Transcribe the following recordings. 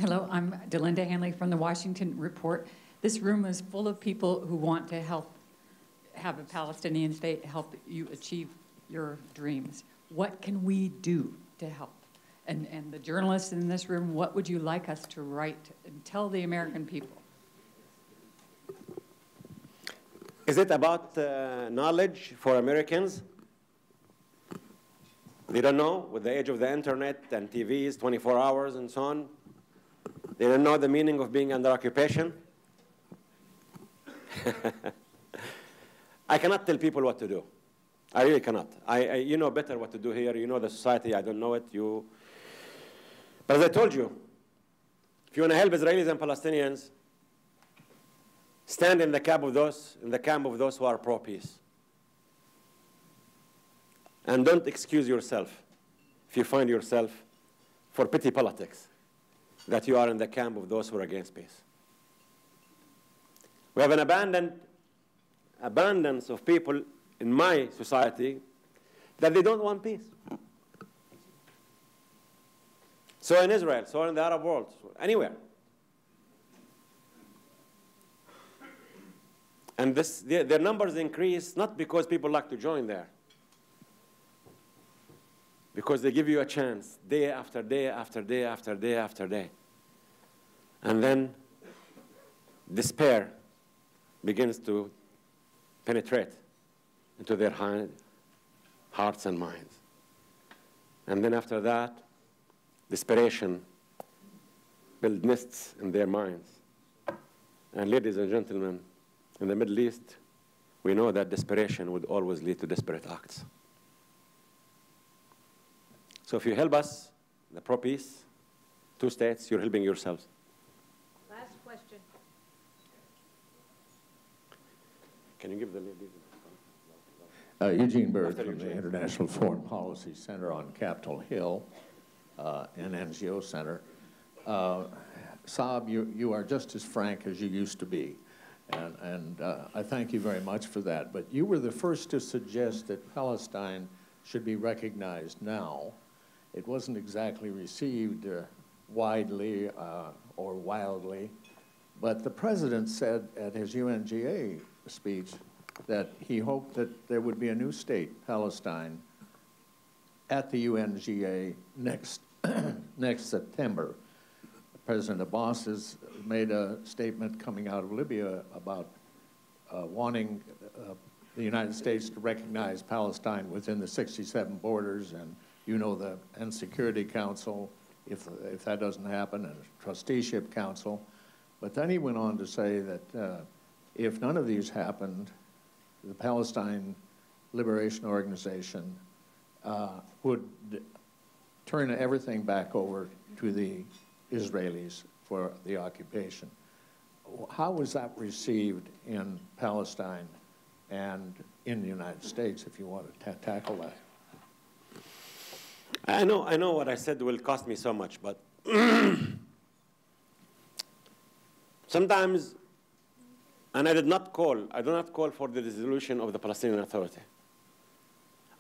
Hello, I'm Delinda Hanley from the Washington Report. This room is full of people who want to help have a Palestinian state, help you achieve your dreams. What can we do to help? And the journalists in this room, what would you like us to write and tell the American people? Is it about knowledge for Americans? They don't know, with the age of the internet and TVs, 24 hours and so on. They don't know the meaning of being under occupation. I cannot tell people what to do. I really cannot. You know better what to do here. You know the society. I don't know it. But as I told you, if you want to help Israelis and Palestinians, stand in the camp of those who are pro-peace. And don't excuse yourself if you find yourself for petty politics that you are in the camp of those who are against peace. We have an abundance of people in my society that they don't want peace. So in Israel, so in the Arab world, anywhere. And their numbers increase not because people like to join there, because they give you a chance day after day after day after day after day. And then despair begins to penetrate into their hearts and minds. And then after that, desperation builds nests in their minds. And ladies and gentlemen, in the Middle East, we know that desperation would always lead to desperate acts. So if you help us, the pro-peace, 2 states, you're helping yourselves. Last question. Can you give the lady? Eugene Bird from the International Foreign Policy Center on Capitol Hill, an NGO center. Saab, you are just as frank as you used to be, and I thank you very much for that. But you were the first to suggest that Palestine should be recognized now. It wasn't exactly received widely or wildly, but the president said at his UNGA speech that he hoped that there would be a new state, Palestine, at the UNGA next September. President Abbas has made a statement coming out of Libya about wanting the United States to recognize Palestine within the 67 borders, and you know the Security Council, if that doesn't happen, and a trusteeship council. But then he went on to say that if none of these happened, the Palestine Liberation Organization would turn everything back over to the Israelis for the occupation. How was that received in Palestine and in the United States, if you want to tackle that? I know what I said will cost me so much, but sometimes, and I do not call for the dissolution of the Palestinian Authority.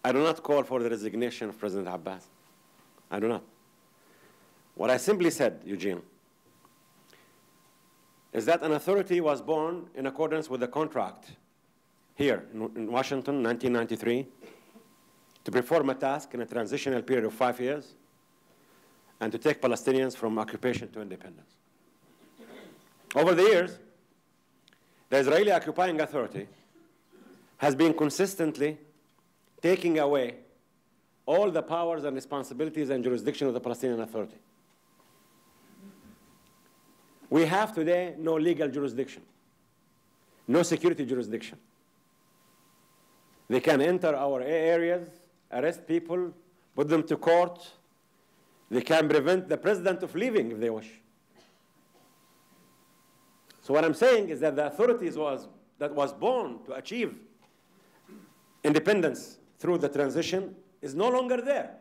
I do not call for the resignation of President Abbas. I do not. What I simply said, Eugene, is that an authority was born in accordance with the contract here in Washington, 1993, to perform a task in a transitional period of 5 years and to take Palestinians from occupation to independence. Over the years, the Israeli occupying authority has been consistently taking away all the powers and responsibilities and jurisdiction of the Palestinian Authority. We have today no legal jurisdiction, no security jurisdiction. They can enter our areas, arrest people, put them to court. They can prevent the president of leaving if they wish. So what I'm saying is that the authorities that was born to achieve independence through the transition is no longer there.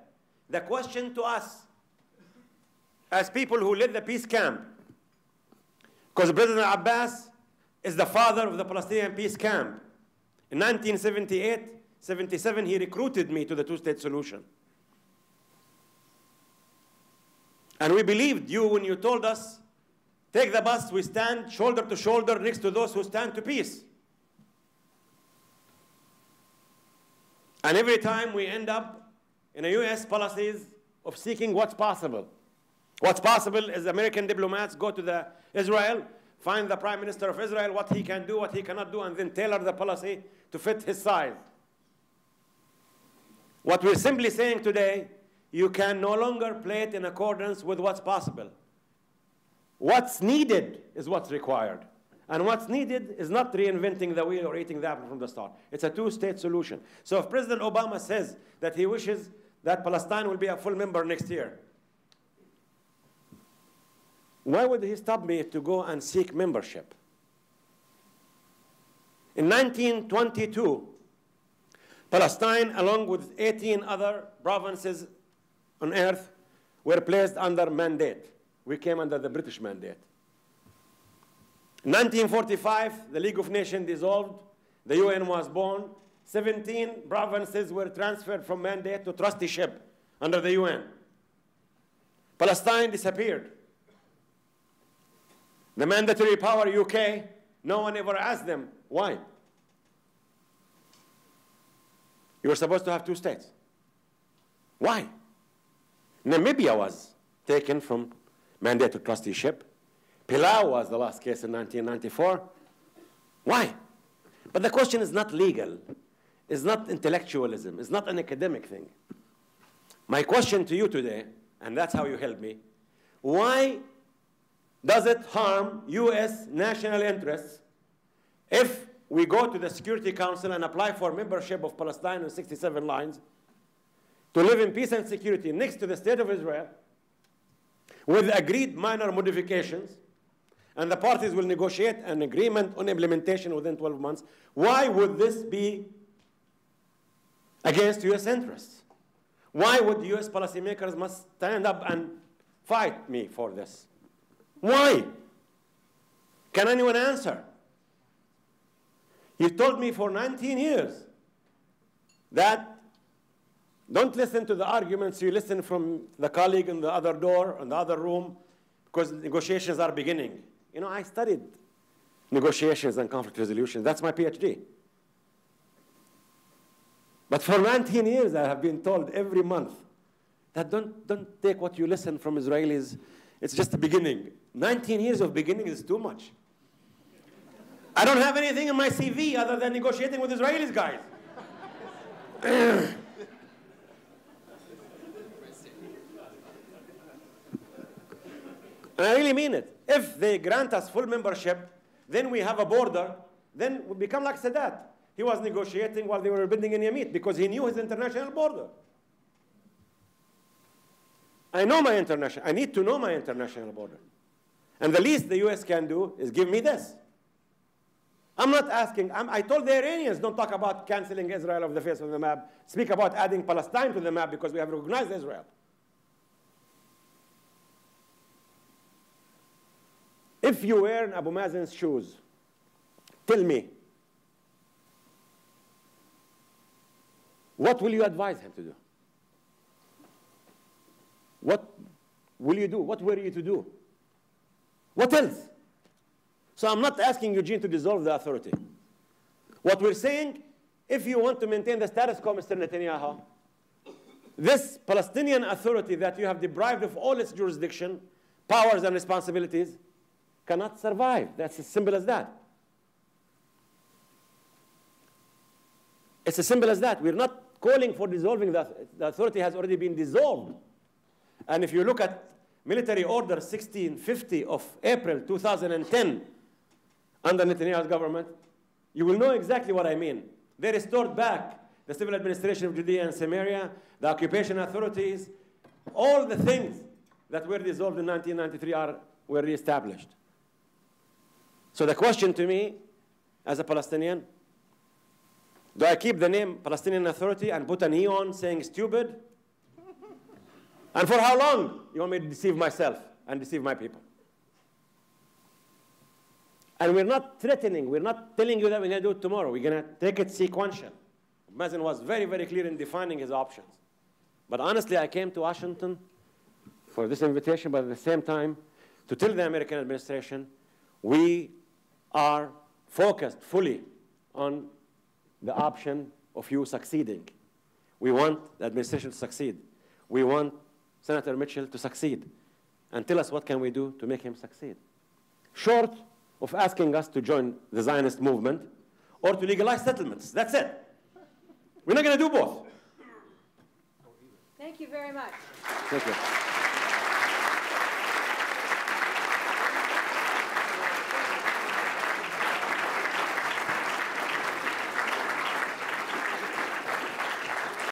The question to us, as people who led the peace camp, because President Abbas is the father of the Palestinian peace camp. In 1978-77, he recruited me to the two-state solution. And we believed you when you told us, take the bus, we stand shoulder to shoulder next to those who stand to peace. And every time we end up in a US policies of seeking what's possible. What's possible is American diplomats go to Israel, find the Prime Minister of Israel, what he can do, what he cannot do, and then tailor the policy to fit his size. What we're simply saying today, you can no longer play it in accordance with what's possible. What's needed is what's required. And what's needed is not reinventing the wheel or eating the apple from the start. It's a two-state solution. So if President Obama says that he wishes that Palestine will be a full member next year, why would he stop me to go and seek membership? In 1922, Palestine, along with 18 other provinces on earth, were placed under mandate. We came under the British mandate. In 1945, the League of Nations dissolved. The UN was born. 17 provinces were transferred from mandate to trusteeship under the UN. Palestine disappeared. The mandatory power, UK, no one ever asked them, why? You were supposed to have two states. Why? Namibia was taken from mandate to trusteeship. Palau was the last case in 1994. Why? But the question is not legal. It's not intellectualism. It's not an academic thing. My question to you today, and that's how you help me, why does it harm U.S. national interests if we go to the Security Council and apply for membership of Palestine on 67 lines to live in peace and security next to the State of Israel with agreed minor modifications, and the parties will negotiate an agreement on implementation within 12 months? Why would this be against U.S. interests? Why would U.S. policymakers must stand up and fight me for this? Why? Can anyone answer? You told me for 19 years that don't listen to the arguments you listen from the colleague in the other door, in the other room, because negotiations are beginning. You know, I studied negotiations and conflict resolution. That's my PhD. But for 19 years, I have been told every month that don't take what you listen from Israelis. It's just the beginning. 19 years of beginning is too much. I don't have anything in my CV other than negotiating with Israelis, guys. And I really mean it. If they grant us full membership, then we have a border, then we become like Sadat. He was negotiating while they were building in Yamit because he knew his international border. I need to know my international border. And the least the US can do is give me this. I'm not asking, I told the Iranians, don't talk about canceling Israel off the face of the map. Speak about adding Palestine to the map because we have recognized Israel. If you were in Abu Mazen's shoes, tell me, what will you advise him to do? What will you do? What were you to do? What else? So I'm not asking Eugene to dissolve the authority. What we're saying, if you want to maintain the status quo, Mr. Netanyahu, this Palestinian authority that you have deprived of all its jurisdiction, powers and responsibilities, cannot survive. That's as simple as that. It's as simple as that. We're not calling for dissolving the authority has already been dissolved. And if you look at Military Order 1650 of April 2010 under Netanyahu's government, you will know exactly what I mean. They restored back the civil administration of Judea and Samaria, the occupation authorities, all the things that were dissolved in 1993 were reestablished. So the question to me, as a Palestinian, do I keep the name Palestinian Authority and put a neon saying stupid? And for how long you want me to deceive myself and deceive my people? And we're not threatening. We're not telling you that we're going to do it tomorrow. We're going to take it sequential. Mazen was very, very clear in defining his options. But honestly, I came to Washington for this invitation, but at the same time, to tell the American administration, we are focused fully on the option of you succeeding. We want the administration to succeed. We want Senator Mitchell to succeed. And tell us what can we do to make him succeed. Short of asking us to join the Zionist movement or to legalize settlements. That's it. We're not going to do both. Thank you very much. Thank you.